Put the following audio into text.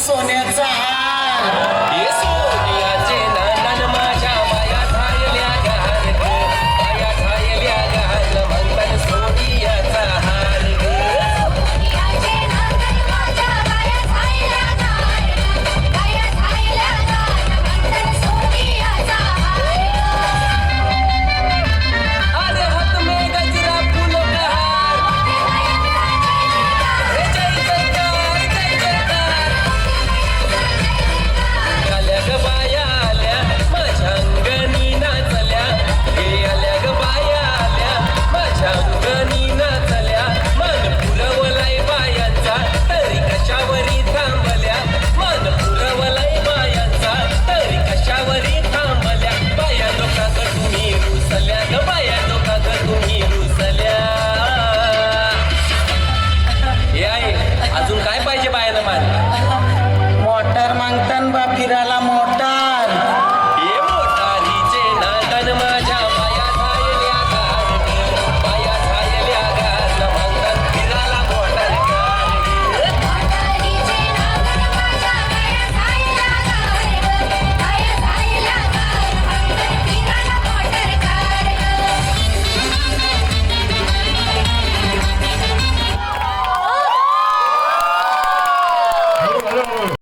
सोन्याचा हार हे सोन्याचे नांदण माझ्या बाया झायल्या गहाण ग, बाया झायल्या गहाण म्हणतात सोनियाचा हार ग. सोनियाचे नांदण माझ्या बाया झायल्या गहाण ग, बाया झायल्या गहाण म्हणतात सोनियाचा हार अरे हात में गजरा फूलों का हार, रे जय जयकार जय जयकार. आल्या ग बाया आल्या माझ्या अंगणी नाचल्या, हे आल्या ग बाया आल्या माझ्या अंगणी नाचल्या. मान पुरवलाय बायांचा तरी कशावरी थांबल्या, मान पुरवलाय बायांचा तरी कशावरी थांबल्या. बाया लोका ग तुम्ही रुसल्या ग, बाया लोका ग तुम्ही रुसल्या. हे आहे अजून काय पाहिजे बायाला माझ्या? मोटर मागतान बा फिरायला मोटर हे मोटारीचे नांदण माझ्या बाया झायल्या गहाण ग, बाया झायल्या गहाण म्हणतात फिरायला मोटार कार ग. मोटारीचे नांदण माझ्या बाया झायल्या गहाण ग, बाया झायल्या गहाण म्हणतात फिरायला मोटार कार ग.